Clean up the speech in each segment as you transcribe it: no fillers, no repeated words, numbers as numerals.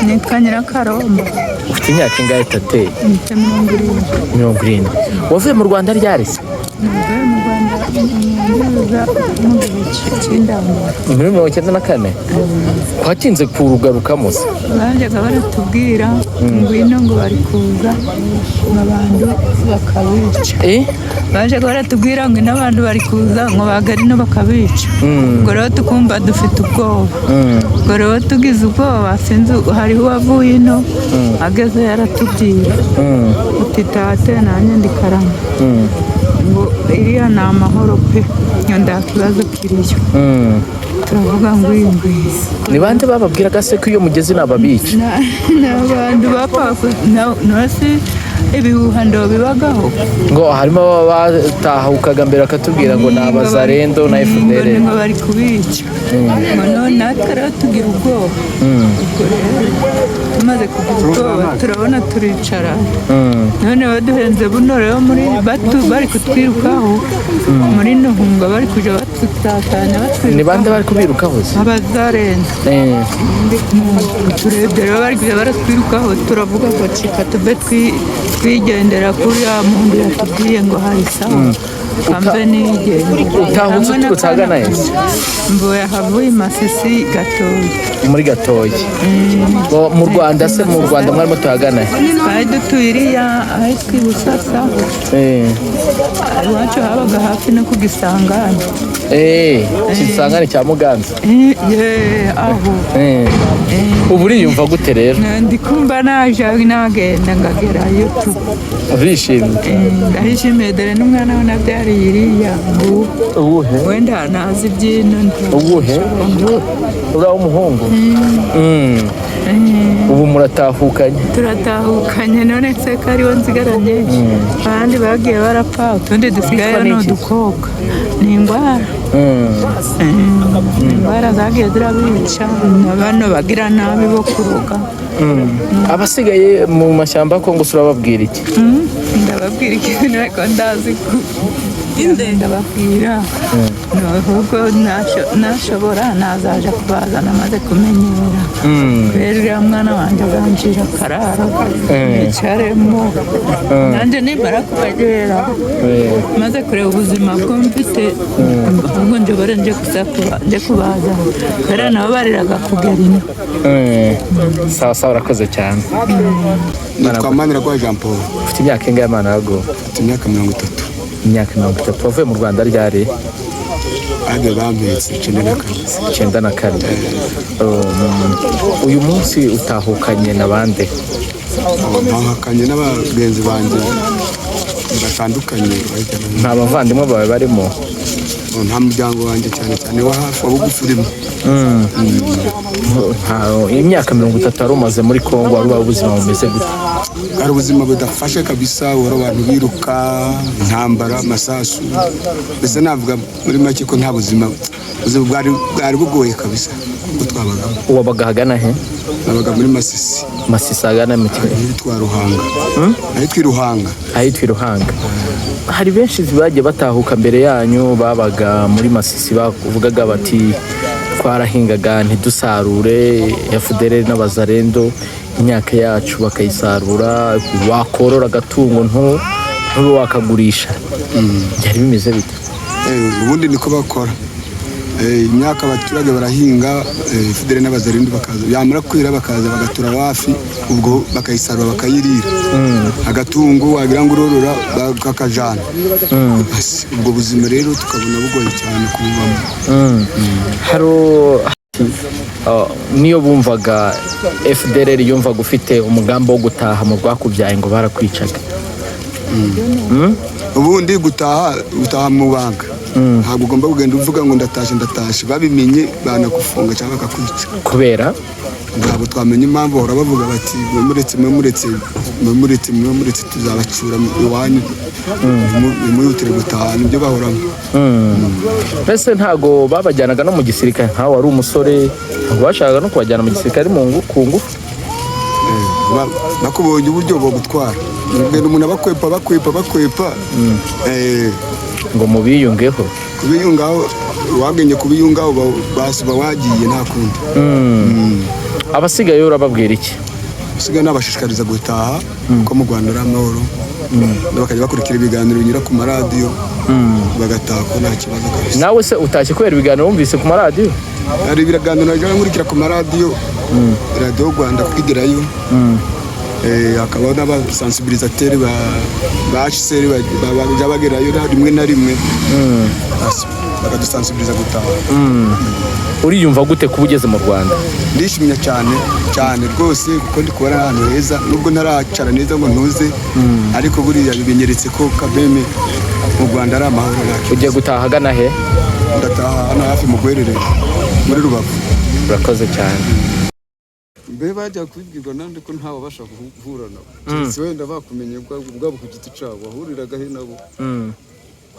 nitwa Nyirakarombo. Ufite imyaka ingahe tate? Mfite 70. Wavuye mu Rwanda ryari se? Navuye mu Rwanda mu muri 1994. Kwatinze kurugarukamo se? Bajyaga baratubwira ngwino ngo bari kuza abantu bakabica. Bajyaga baratubwira ngo n'abantu bari kuza ngo bagari no bakabica. Ubwo rero tukumva dufite ubwoba. Ubwo rero tugize ubwoba sinzi hariho uwavuye ino ageze yaratubwira uti tate nanjye ndikarama ngo iriya ni amahoro pe nta kibazo kiriyo. Turavuga ngo ingwiye ni bande bababwiraga se ko iyo mugezi nababica? N'abantu bapfa nose ibihuha ndo bibagaho ngo harimo batahukaga mbere akatubwira ngo nabazarendo na FDL ngo bari kubica ngo none natwe rero tugira ubwoba. Ubwo rero tumaze kugira ubwoba turabona turicara none baduhenze buno rero muri bari kutwirukaho muri Nuhunga bari kuja batutatanya batwiruka. Ni bande bari kubirukaho? Abazarendo. Turebye rero bari kuja baratwirukaho turavuga ngo cika tube twigendera kuri ya muntu yatubwiye ngo hari sawa kambe nigende. Utahutse utagana ese? Mboya havuye Masisi Gatoyi. Muri Gatoyi. Mu Rwanda se mu Rwanda mwarimo tuhagana? Bari dutwiriya ahitwa Busasa. Iwacu habaga hafi no ku Gisangani. Gisangani cya Muganza. Aho. Ubu uriyumva gute rero? Ndikumva naje nagenda ngagerayo tu. Urishimye? Ndashimye dore n'umwana we nabyariye iriya ngo uwuhe wenda nazi ibyino. Uwuhe uriya w'umuhungu? Ubu muratahukanye? Turatahukanye none se ko ariwe nsigaranye abandi bagiye barapfa utundi dusigaye n'udukobwa. Ni indwara indwara zagiye zirabica bano bagira nabi bo kuruga. Abasigaye mu mashyamba ko ngo urababwira iki? Ndababwira ikintu ariko ndazi ko ndababwira n'ubwo nashobora nazaja kubazana maze kumenyera. Rero uriya mwana wanjye aganjira akarara yicaremo nanjye nimara kubagera maze kureba ubuzima bwo mfite ahubwo njobore nje kubazana kubera nabo bariraga kugera ino. Sawa sawa urakoze cyane. Nitwa Maniragwa Jean Paul. Ufite imyaka ingahe Maniragwa? Ufite imyaka 30. Imyaka 30. Wavuye mu Rwanda ryari? Age bampetse 94. Uyu munsi utahukanye n'abande? Ntahukanye n'abagenzi banjye batandukanye. Nta bavandimwe bawe barimo? Nta muryango wanjye cyane cyane wa hafi wa bugufi urimo. Imyaka 30 wari umaze muri Kongo, wari ubuzima bumeze gute? Ari ubuzima budafashe kabisa, wari abantu biruka intambara amasasu. Mbese navuga muri make ko nta buzima bwari bugoye kabisa gutwabaga. Wabaga hagana he? Nabaga muri Masisi. Masisi hagana mu kigo yitwa Ruhanga. Ahitwa Ruhanga. Hari benshi bagiye batahuka mbere yanyu babaga muri Masisi bavugaga bati twarahingaga ntidusarure FDL n'abazarendo imyaka yacu bakayisarura, wakorora agatungo ntube wakagurisha. Byari bimeze bite? Ubundi niko bakora. Imyaka abaturage barahinga FDL n'abazarendo bakaza yamara kwira bakaza bagatura hafi ubwo bakayisarura bakayirira. Agatungo wagira ngo urorora bakakajana. Ubwo buzima rero tukabona bugoye cyane kububamo. Haro niyo bumvaga FDL yumvaga ufite umugambi wo gutaha mu rwakubyaye ngo barakwicaga. Ubundi gutaha mu banga ntabwo ugomba kugenda uvuga ngo ndatashe babimenye banagufunga cyangwa bakakwica. Kubera ntabwo twamenye impamvu bahora bavuga bati muretse tuzabacura iwanyu muyutire gutaha nibyo bahoramo. Mbese ntabwo babajyanaga no mu gisirikare nkawe wari umusore ntabwo bashakaga no kubajyana mu gisirikare ku ngufu? Nakubonye uburyo bwo gutwara umuntu bakwepa ngo mubiyungeho kubiyungaho wagenye kubiyunga basuba wagiye nta kundi. Abasigaye urababwira iki? Abasigaye nabashishikariza gutaha ko mu Rwanda ari amahoro, bakajya bakurikira ibiganiro binyura ku maradiyo bagataha ko nta kibazo kabisa. Nawe se utashye kubera ibiganiro wumvise ku maradiyo? Hari ibiganiro najya nkurikira ku maradiyo, radiyo Rwanda kwigirayo, hakabaho n'abasensibilisateri ba HCR bajya bagerayo rimwe na rimwe bakadusensibiliza gutaha. Uriyumva gute kuba ugeze mu Rwanda? Ndishimye cyane cyane rwose kuko ndi kubona ahantu heza, nubwo ntaracara neza ngo ntuze, ariko buriya bimenyeretse ko kabeme mu Rwanda ari amahoro. Ugiye gutaha agana he? Ndataha hano hafi mu Rwerere muri Rubavu. Urakoze cyane. Mbe bajya kubibwirwa nande ko ntawabasha guhura nabo, si wenda bakumenye ubwabo ku giti cyabo, wahuriraga he nabo,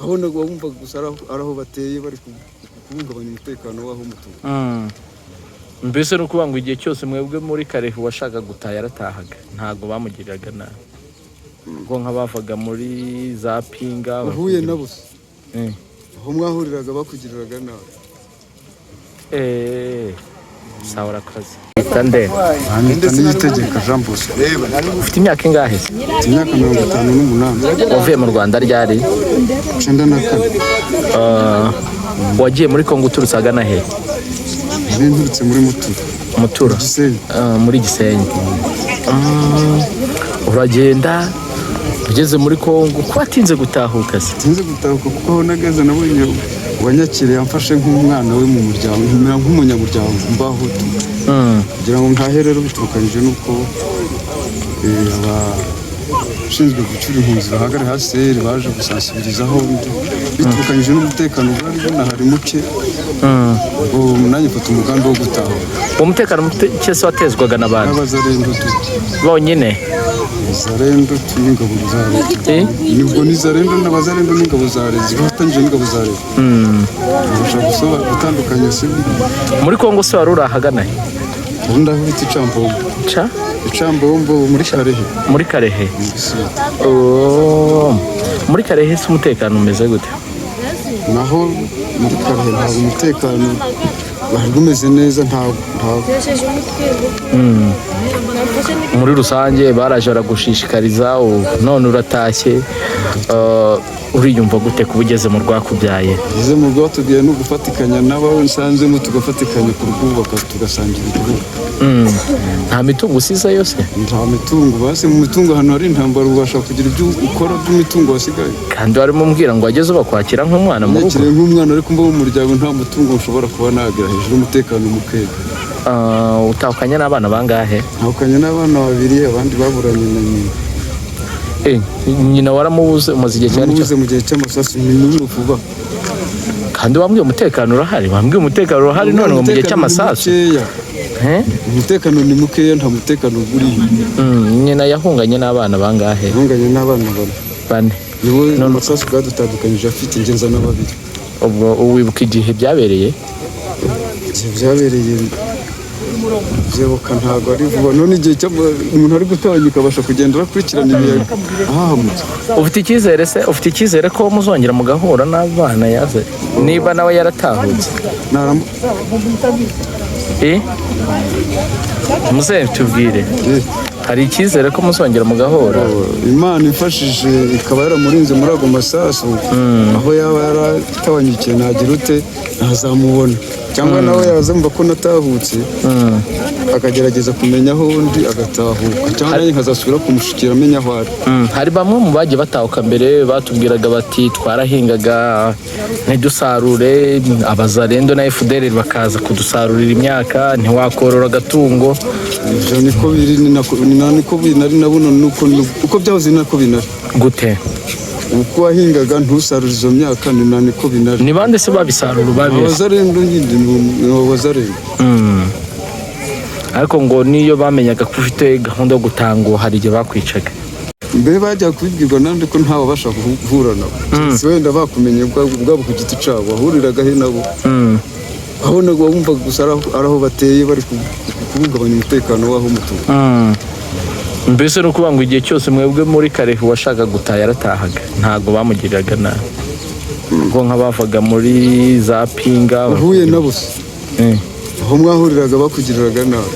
abona wumva gusa araho bateye bari kubungabanya umutekano w'aho mutuye. Mbese no kuvuga ngo igihe cyose mwebwe muri Karehe washaka gutaha yaratahaga, ntabwo bamugiriraga nabi ngo nk'abavaga muri za Pinga bahuye nabo aho mwahuriraga bakugiriraga nabi. Sawa, urakoze. Itande Niyitegeka Jean Bosco. Ufite imyaka ingahe? Imyaka 58. Wavuye mu Rwanda ryari? 94. Wagiye muri Kongo uturutse agana he? Nturutse muri Mutura. Muri Gisenyi. Uragenda ugeze muri Kongo ko watinze gutahuka se? Tinze gutahuka kuko aho nageze nabonye wanyakiriye amfashe nk'umwana we mu muryango, nk'umunyamuryango mbaho kugira ngo ntahe rero biturukanyije nuko abashinzwe gucura impunzi bahagare HCR baje gusensibilizaho biturukanyije n'umutekano bwari bunahari muke, nanjye mfata umugambi wo gutaha. Uwo mutekano muke se watezwaga n'abantu? N'abazarendo bonyine? Zarendo n'ingabo za leta. Nibwo ni zarendo n'abazarendo n'ingabo za leta zifatanyije n'ingabo za leta. Bashaka gusoba gutandukanya se. Muri Kongo se wari urahagana he? Ndahubita Icambombo. Icambombo muri Karehe. Muri Karehe? Muri Karehe se umutekano umeze gute? Naho muri Karehe ntabwo umutekano wari umeze neza, ntabwo. Muri rusange baraje baragushishikariza, none uratashye, uriyumva gute kuba ugeze mu rwakubyaye? Ugeze mu rwatubyaye no gufatikanya n'abawe nsanzemo, tugafatikanya kurwubaka tugasangira igihugu. Nta mitungo usize yose? Nta mitungo, base mu mitungo ahantu hari intambara ubasha kugira ibyo ukora by'imitungo wasigaye. Kandi warimo umbwira ngo wageze ubakwakira nk'umwana mu rugo? Nakiriye nk'umwana ariko mba mu muryango nta mutungo ushobora kuba nagira hejuru y'umutekano mukeya. Utahukanye n'abana bangahe? Ntahukanye n'abana 2, abandi baburanye na nyina. Nyina waramubuze umaze igihe cyane? Namubuze mu gihe cy'amasasu ni muri Ruvuba. Kandi wambwiye umutekano urahari? Wambwiye umutekano urahari none mu gihe cy'amasasu? Umutekano ni mukeya, nta mutekano uri. Nyina yahunganye n'abana bangahe? Yahunganye n'abana 4. Niwe amasasu bwadutandukanyije afite ingenza na 2. Ubwo wibuka igihe byabereye? Igihe byabereye byebuka ntabwo ari vuba, none igihe umuntu ari gutangika abasha kugenda bakurikirana ibihe ahahamutse. Ufite icyizere se? Ufite icyizere ko muzongera mugahura n'abana yaze niba nawe yaratahutse? Muze tubwire, hari icyizere ko muzongera mugahura? Imana ifashije ikaba yaramurinze muri ago masasu, aho yaba yaratabanyikiye nagira ute ntazamubona, cyangwa nawe yazumva ko natahutse akagerageza kumenya aho undi agatahuka, cyangwa nawe nkazasubira kumushikira amenya aho ari. Hari bamwe mu bagiye batahuka mbere batubwiraga bati twarahingaga ntidusarure, abazarendo na FDR bakaza kudusarurira imyaka, ntiwakorora agatungo. Ibyo niko biri, niko binari nabuno, uko byahoze nako binari. Gute? Uko wahingaga ntusarure izo myaka niko binari. Ni bande se babisarura babese? Abazarendo nyine ni abazarendo. Ariko ngo niyo bamenyaga ko ufite gahunda yo gutanga hari igihe bakwicaga. Mbe bajya kubibwirwa nande ko ntawabasha guhura nabo, si wenda bakumenye ubwabo ku giti cyabo, wahuriraga he nabo, abona wumva gusa araho bateye bari kubungabanya umutekano w'aho mutuye. Mbese no kuvuga ngo igihe cyose mwebwe muri Karehe washaka gutaha yaratahaga, ntabwo bamugiriraga nabi? nko nk'abavaga muri za pinga uhuye na busa aho mwahuriraga bakugiriraga nabi